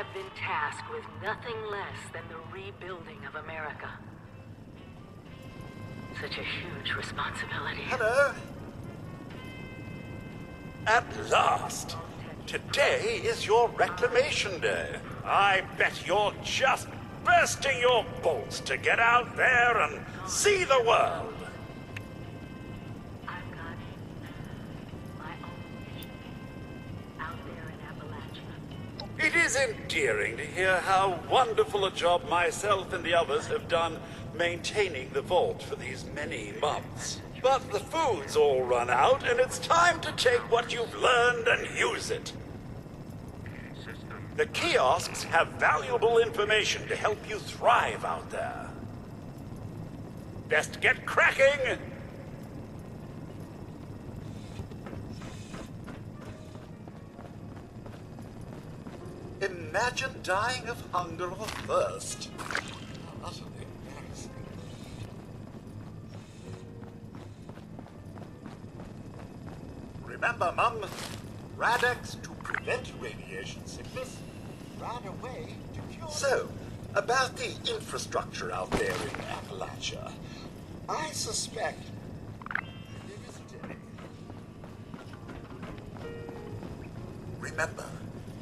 have been tasked with nothing less than the rebuilding of America. Such a huge responsibility. Hello? At last! Today is your reclamation day. I bet you're just bursting your balls to get out there and see the world. I've got my own mission out there in Appalachia. It is endearing to hear how wonderful a job myself and the others have done maintaining the vault for these many months. But the food's all run out, and it's time to take what you've learned and use it. The kiosks have valuable information to help you thrive out there. Best get cracking! Imagine dying of hunger or thirst. Utterly embarrassing. Remember, Mum, Radix to prevent radiation sickness, ran away to cure. So, about the infrastructure out there in Appalachia, I suspect there isn't any. Remember,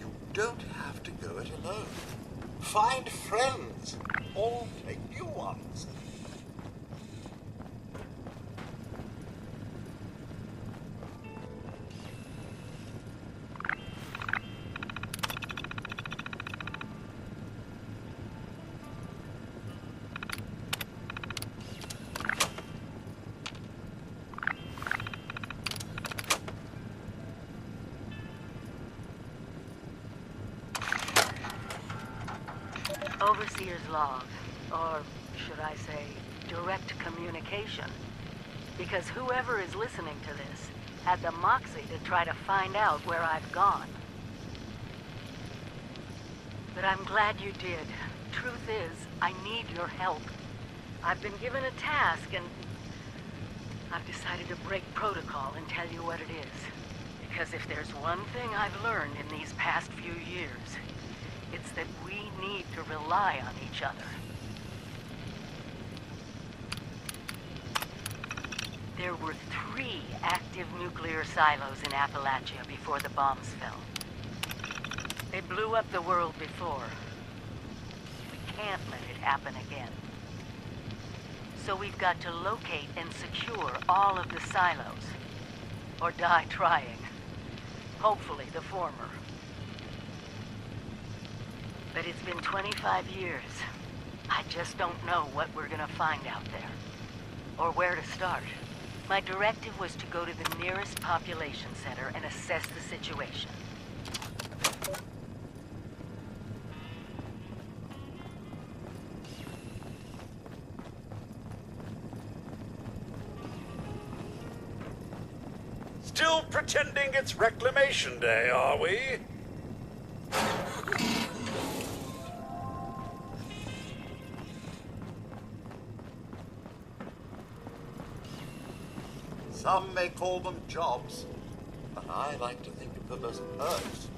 you don't have to go it alone. Find friends, or make new ones. Overseer's log, or should I say, direct communication. Because whoever is listening to this had the moxie to try to find out where I've gone. But I'm glad you did. Truth is, I need your help. I've been given a task and I've decided to break protocol and tell you what it is. Because if there's one thing I've learned in these past few years, it's that we need to rely on each other. There were 3 active nuclear silos in Appalachia before the bombs fell. They blew up the world before. We can't let it happen again. So we've got to locate and secure all of the silos. Or die trying. Hopefully the former. But it's been 25 years. I just don't know what we're gonna find out there. Or where to start. My directive was to go to the nearest population center and assess the situation. Still pretending it's reclamation day, are we? Some may call them jobs, but I like to think of them as perks.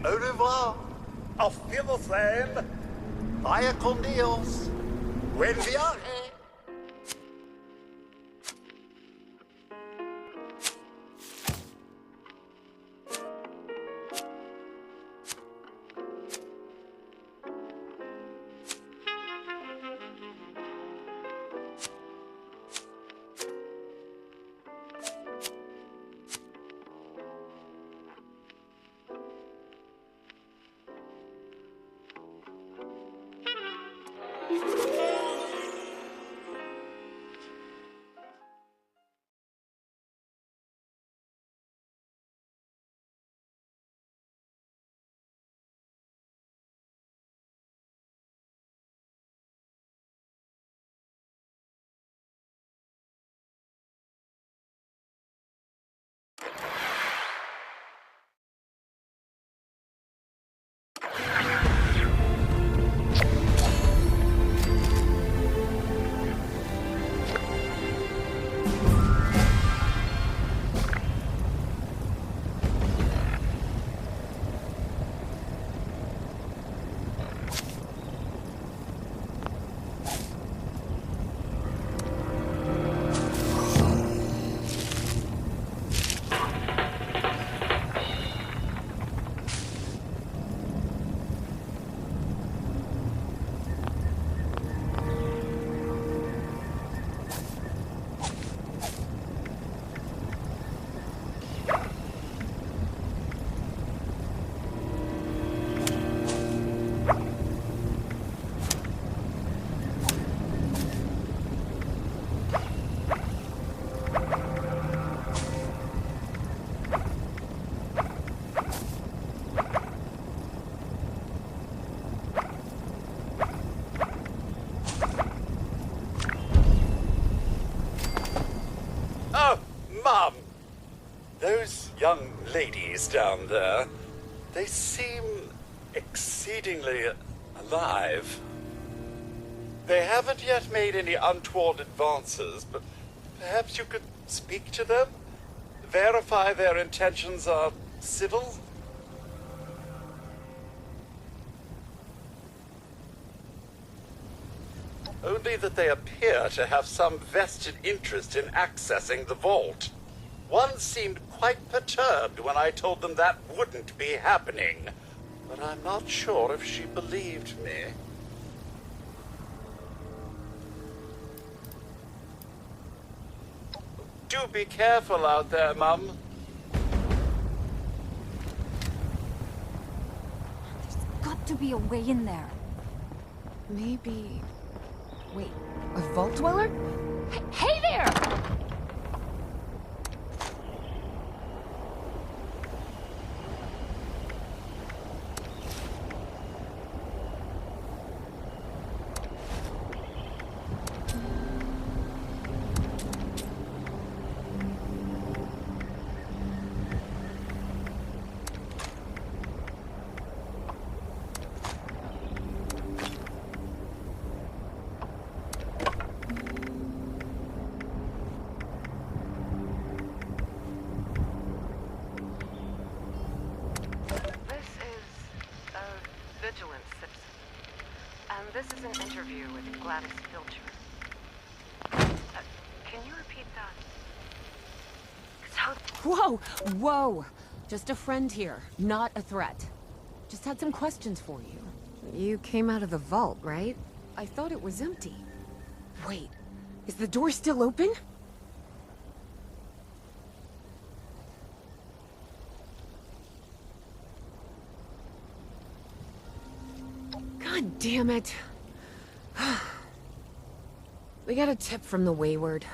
Au revoir. Auf Wiedersehen. Vaya con Dios. Buen viaje. Mom, those young ladies down there, they seem exceedingly alive. They haven't yet made any untoward advances, but perhaps you could speak to them? Verify their intentions are civil? Only that they appear to have some vested interest in accessing the vault. One seemed quite perturbed when I told them that wouldn't be happening, but I'm not sure if she believed me. Do be careful out there, Mum. There's got to be a way in there. Maybe... Wait, a vault dweller? Hey there! This is an interview with Gladys Filcher. Can you repeat that? Whoa! Whoa! Just a friend here, not a threat. Just had some questions for you. You came out of the vault, right? I thought it was empty. Wait, is the door still open? God damn it. We got a tip from the Wayward.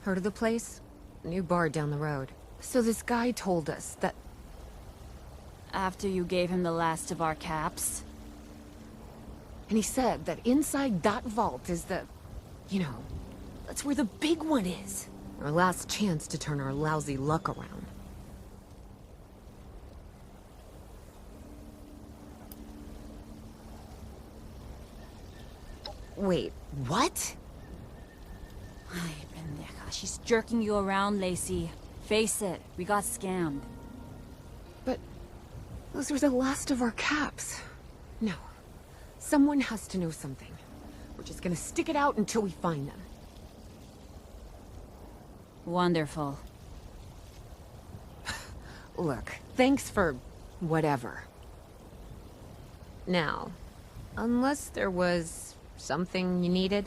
Heard of the place? New bar down the road. So this guy told us that... After you gave him the last of our caps? And he said that inside that vault is the... You know, that's where the big one is. Our last chance to turn our lousy luck around. Wait, what? Ay, pendeja. She's jerking you around, Lacey. Face it, we got scammed. But those were the last of our caps. No. Someone has to know something. We're just gonna stick it out until we find them. Wonderful. Look, thanks for... whatever. Now, unless there was something you needed...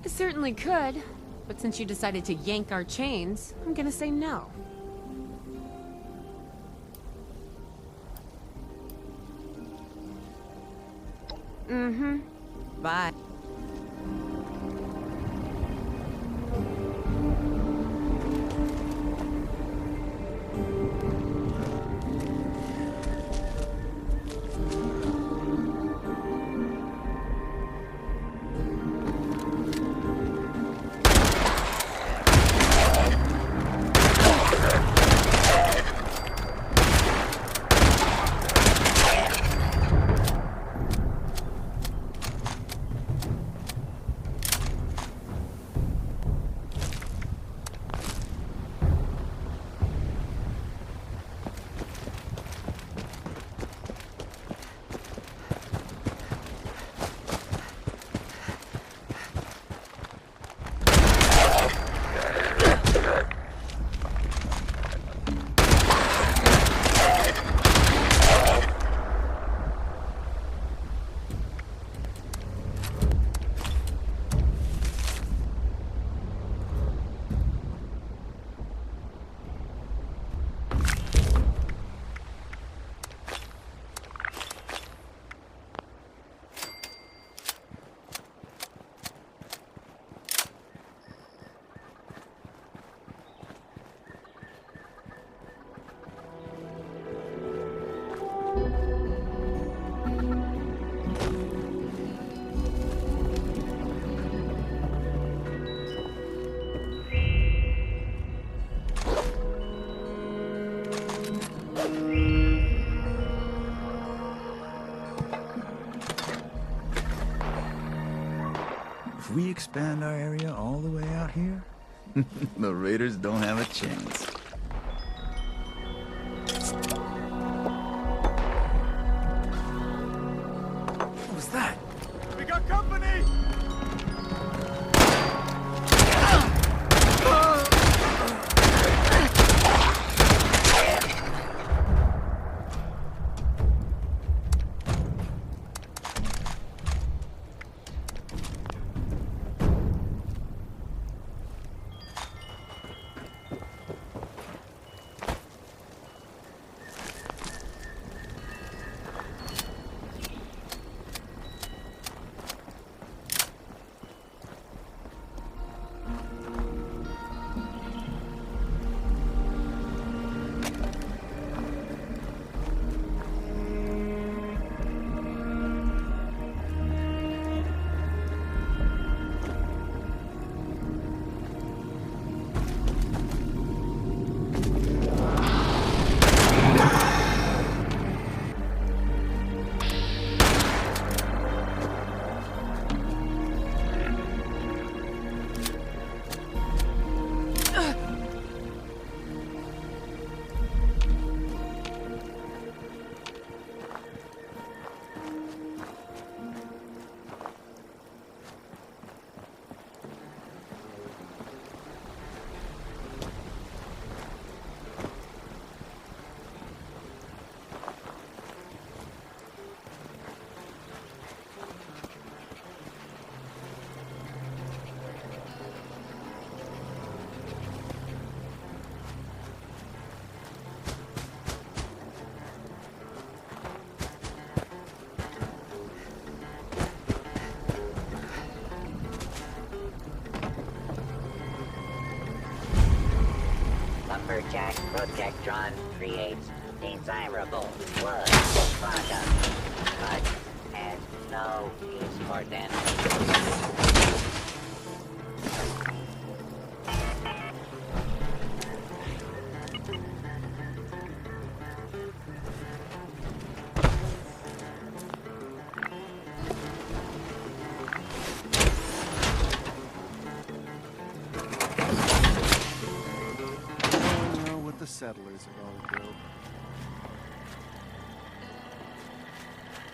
I certainly could. But since you decided to yank our chains, I'm gonna say no. Mm-hmm. Bye. If we expand our area all the way out here, the Raiders don't have a chance. What was that? We got company! Lumberjack Protectron creates desirable wood product, but has no use for them. The settlers have all built.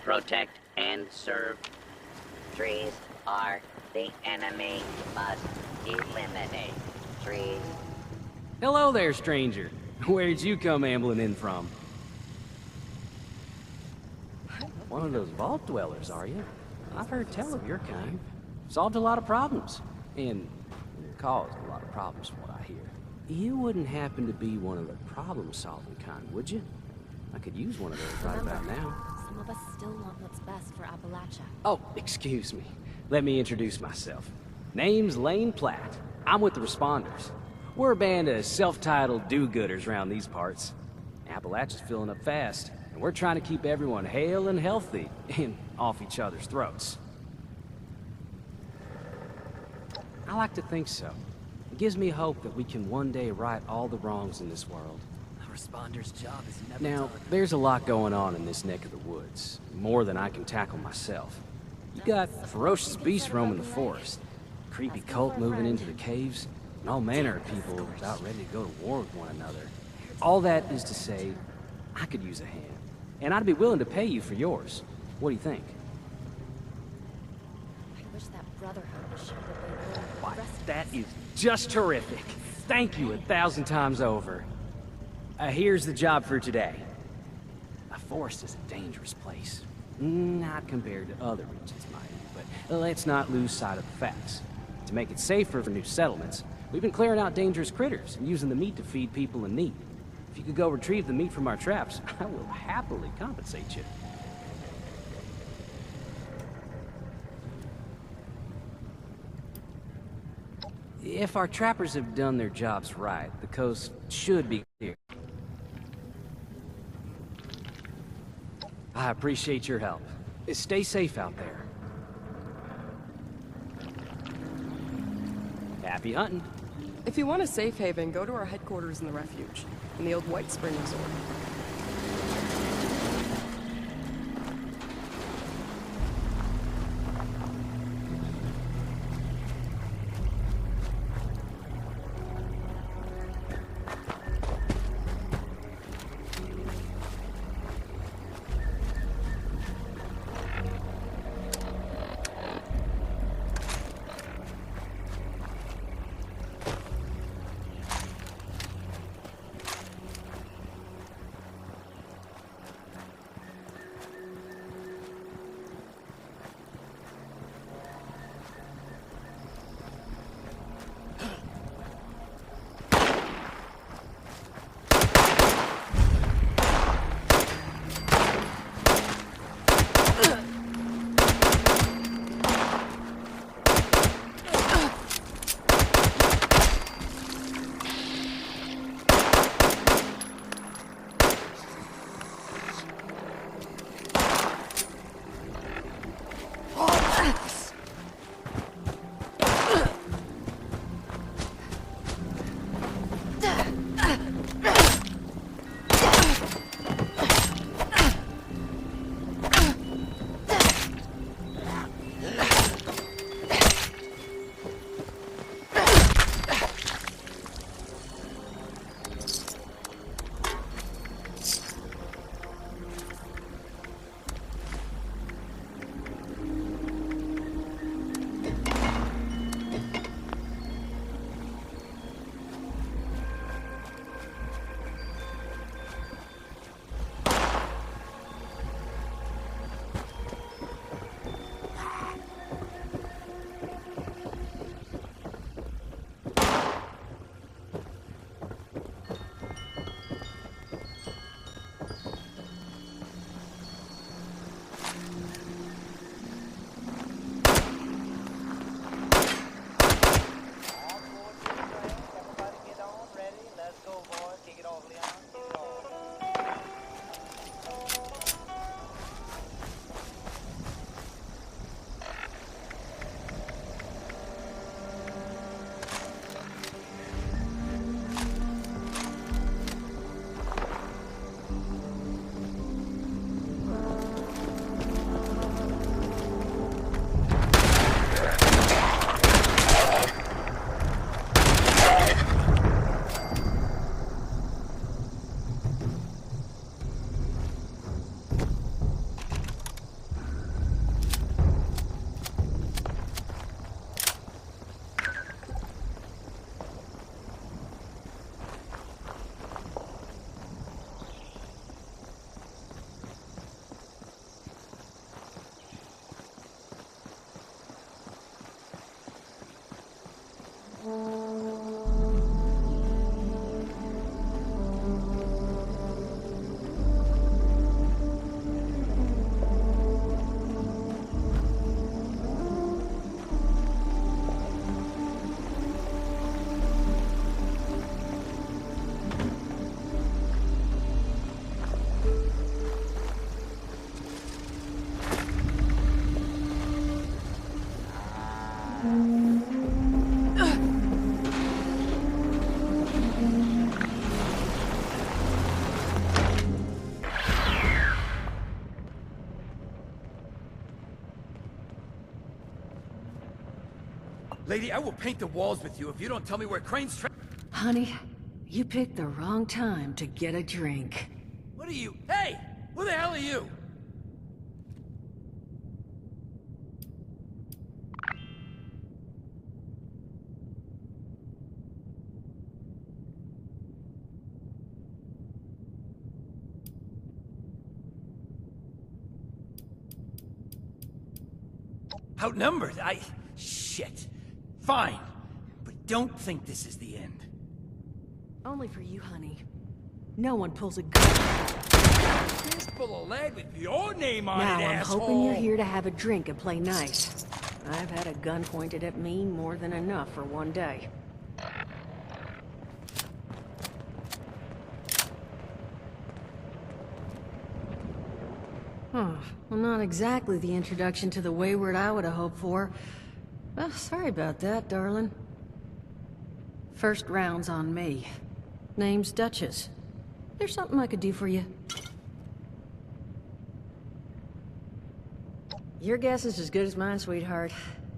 Protect and serve. Trees are the enemy. Must eliminate trees. Hello there, stranger. Where'd you come ambling in from? One of those vault dwellers, are you? I've heard tell of your kind. Solved a lot of problems. And caused a lot of problems from what I hear. You wouldn't happen to be one of the problem-solving kind, would you? I could use one of those right about now. Some of us still want what's best for Appalachia. Oh, excuse me. Let me introduce myself. Name's Lane Platt. I'm with the Responders. We're a band of self-titled do-gooders around these parts. Appalachia's filling up fast, and we're trying to keep everyone hale and healthy and off each other's throats. I like to think so. It gives me hope that we can one day right all the wrongs in this world. A Responder's job is never Now, done. there's a lot going on in this neck of the woods. More than I can tackle myself. You got ferocious beasts roaming the forest, a creepy cult moving into the caves, and all manner of people about ready to go to war with one another. All that is to say, I could use a hand. And I'd be willing to pay you for yours. What do you think? I wish that Brotherhood was sure that they were. Why, that is just terrific. Thank you 1,000 times over. Here's the job for today. A forest is a dangerous place. Not compared to other regions, mind you, but let's not lose sight of the facts. To make it safer for new settlements, we've been clearing out dangerous critters and using the meat to feed people in need. If you could go retrieve the meat from our traps, I will happily compensate you. If our trappers have done their jobs right, the coast should be clear. I appreciate your help. Stay safe out there. Happy hunting. If you want a safe haven, go to our headquarters in the refuge, in the old White Spring Resort. Lady, I will paint the walls with you if you don't tell me where Crane's Honey, you picked the wrong time to get a drink. What are you? Hey! Who the hell are you? Outnumbered? Shit. Fine. But don't think this is the end. Only for you, honey. No one pulls a gun. Fistful of lead with your name on Now, it, I'm asshole. hoping you're here to have a drink and play nice. I've had a gun pointed at me more than enough for one day. Well, not exactly the introduction to the wayward I would have hoped for. Well, sorry about that, darling. First round's on me. Name's Duchess. There's something I could do for you. Your guess is as good as mine, sweetheart.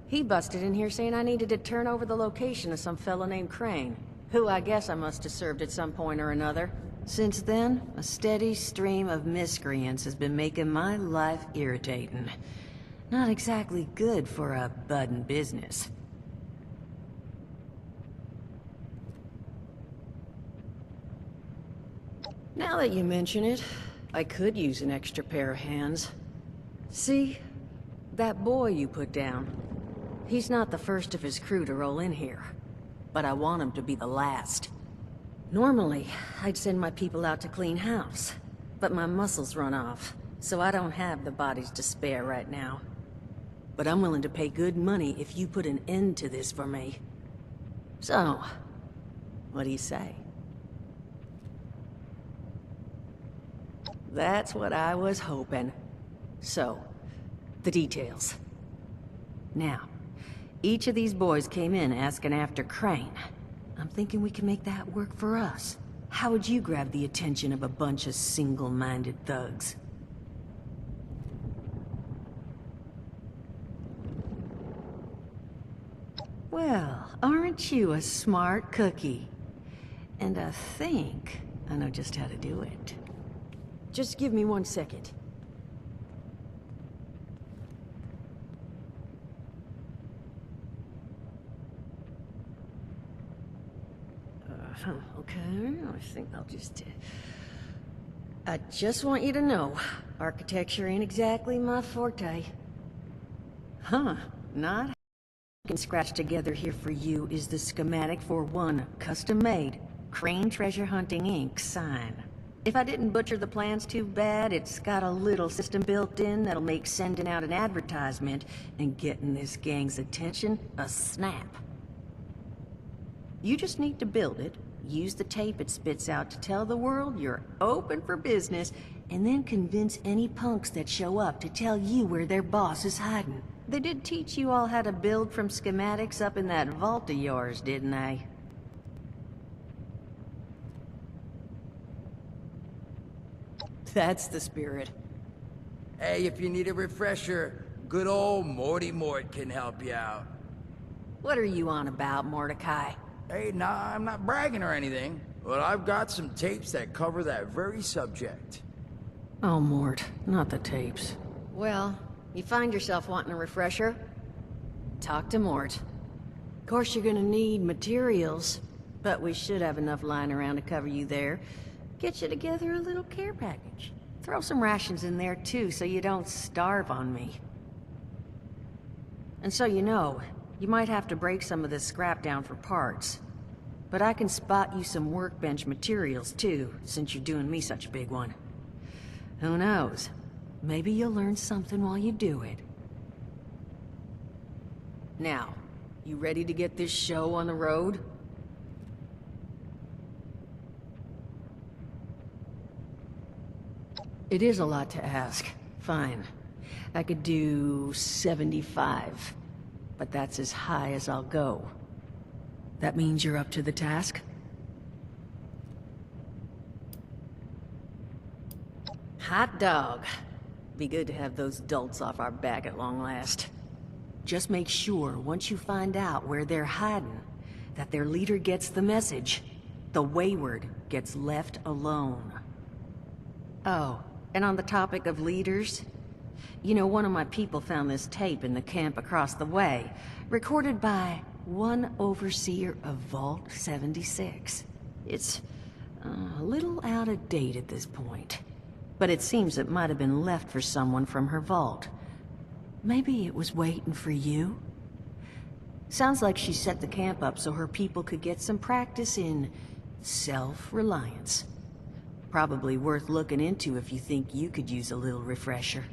He busted in here saying I needed to turn over the location of some fella named Crane, who I guess I must have served at some point or another. Since then, a steady stream of miscreants has been making my life irritating. Not exactly good for a budding business. Now that you mention it, I could use an extra pair of hands. See? That boy you put down. He's not the first of his crew to roll in here. But I want him to be the last. Normally, I'd send my people out to clean house. But my muscles run off, so I don't have the bodies to spare right now. But I'm willing to pay good money if you put an end to this for me. So, what do you say? That's what I was hoping. So, the details. Now, each of these boys came in asking after Crane. I'm thinking we can make that work for us. How would you grab the attention of a bunch of single-minded thugs? Well, aren't you a smart cookie? And I think I know just how to do it. Just give me 1 second. Okay, I think I'll just... I just want you to know, architecture ain't exactly my forte. Huh, not... I can scratch together here for you is the schematic for one custom-made Crane Treasure Hunting Inc. sign. If I didn't butcher the plans too bad, it's got a little system built in that'll make sending out an advertisement and getting this gang's attention a snap. You just need to build it, use the tape it spits out to tell the world you're open for business, and then convince any punks that show up to tell you where their boss is hiding. They did teach you all how to build from schematics up in that vault of yours, didn't they? That's the spirit. Hey, if you need a refresher, good old Morty Mort can help you out. What are you on about, Mordecai? Hey, nah, I'm not bragging or anything, but I've got some tapes that cover that very subject. Oh, Mort, not the tapes. Well, you find yourself wanting a refresher? Talk to Mort. Of course you're gonna need materials, but we should have enough lying around to cover you there. Get you together a little care package. Throw some rations in there too, so you don't starve on me. And so you know, you might have to break some of this scrap down for parts. But I can spot you some workbench materials too, since you're doing me such a big one. Who knows? Maybe you'll learn something while you do it. Now, you ready to get this show on the road? It is a lot to ask. Fine. I could do 75. But that's as high as I'll go. That means you're up to the task? Hot dog. Be good to have those dolts off our back at long last. Just make sure, once you find out where they're hiding, that their leader gets the message. The wayward gets left alone. Oh, and on the topic of leaders, you know, one of my people found this tape in the camp across the way, recorded by one overseer of Vault 76. It's a little out of date at this point, but it seems it might have been left for someone from her vault. Maybe it was waiting for you? Sounds like she set the camp up so her people could get some practice in self-reliance. Probably worth looking into if you think you could use a little refresher.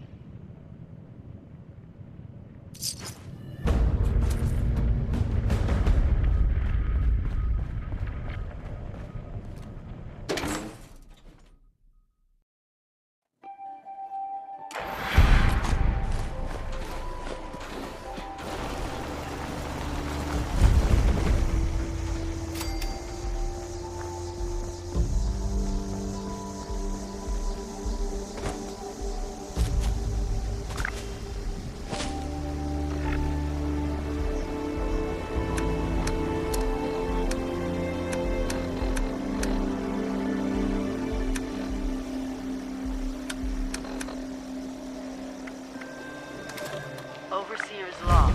Overseer's log,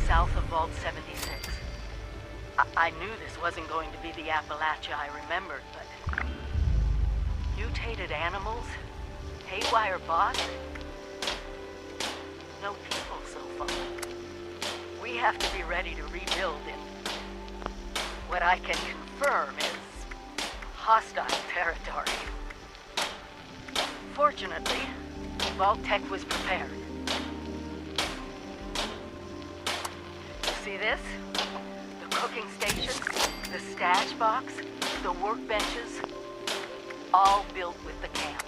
south of Vault 76. I knew this wasn't going to be the Appalachia I remembered, but... mutated animals? Haywire boss? No people so far. We have to be ready to rebuild in... what I can confirm is... hostile territory. Fortunately, Vault Tech was prepared. See this? The cooking stations, the stash box, the workbenches, all built with the camp.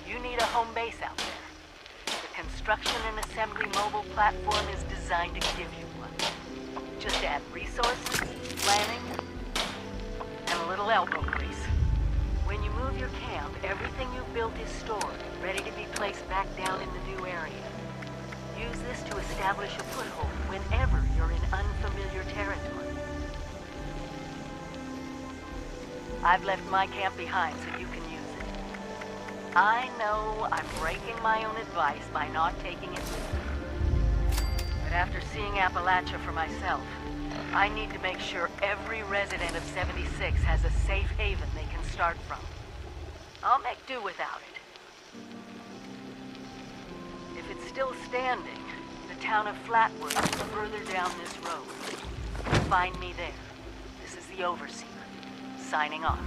You need a home base out there. The construction and assembly mobile platform is designed to give you one. Just add resources, planning, and a little elbow grease. When you move your camp, everything you built is stored, ready to be placed back down in the new area. Use this to establish a foothold whenever you're in unfamiliar territory. I've left my camp behind so you can use it. I know I'm breaking my own advice by not taking it with me. But after seeing Appalachia for myself, I need to make sure every resident of 76 has a safe haven they can start from. I'll make do without it. If it's still standing, the town of Flatwood is further down this road. Find me there. This is the Overseer, signing off.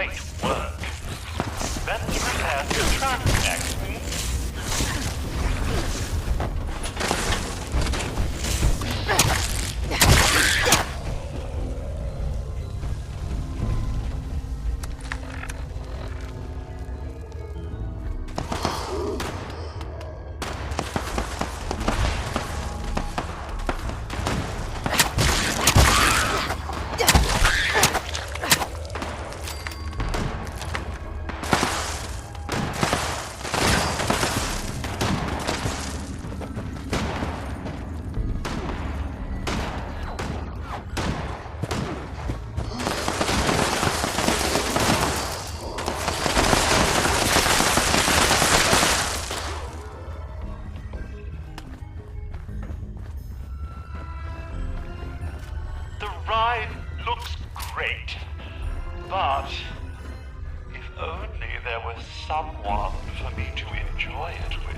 Great work. Let's prepare to track next. The ride looks great, but if only there was someone for me to enjoy it with.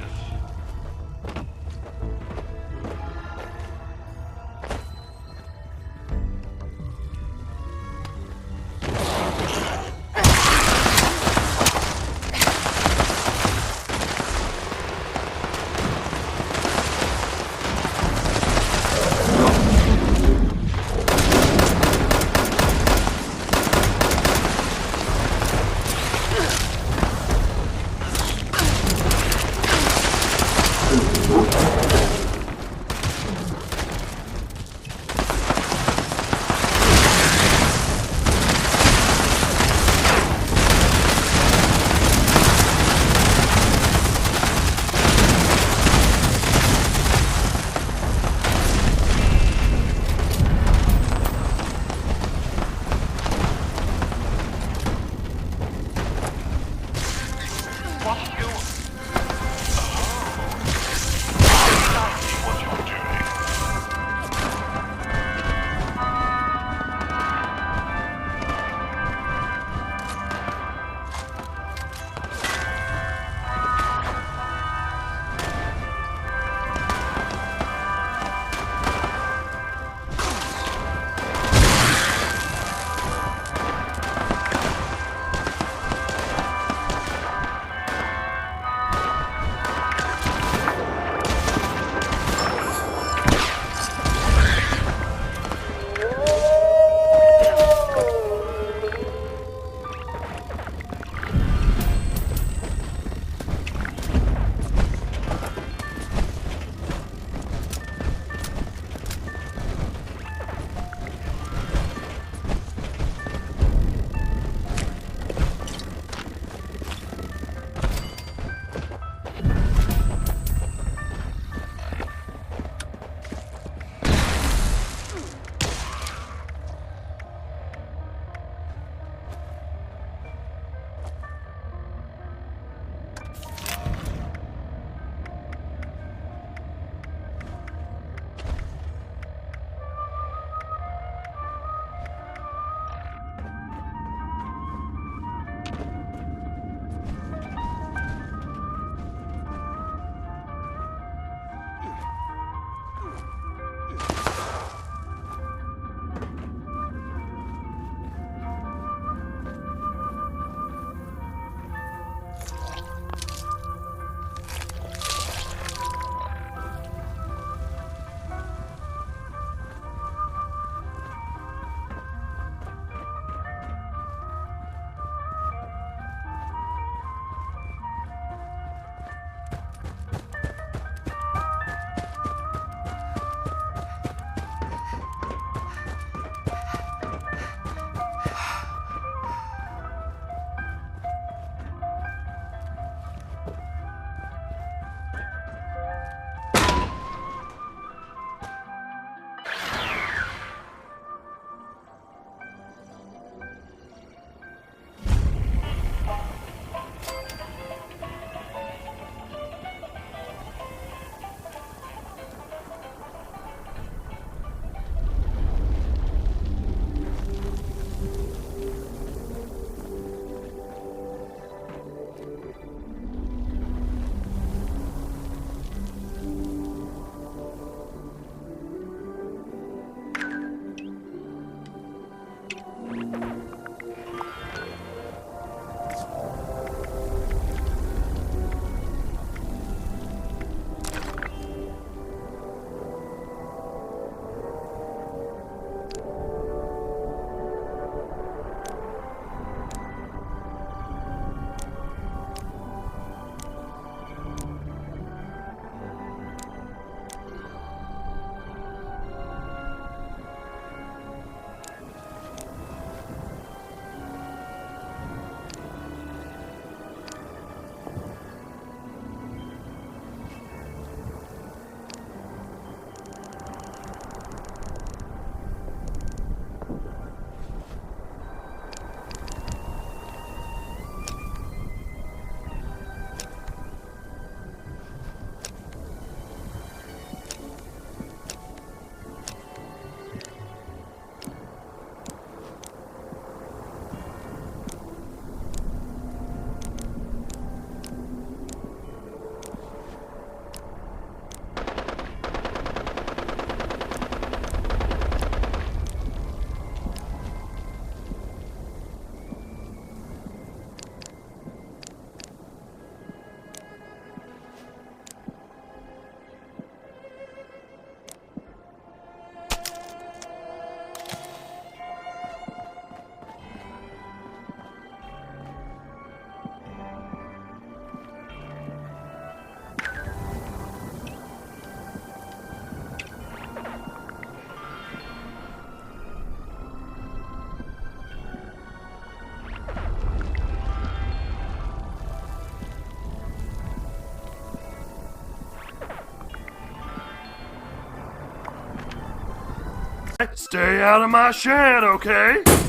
Stay out of my shed, okay?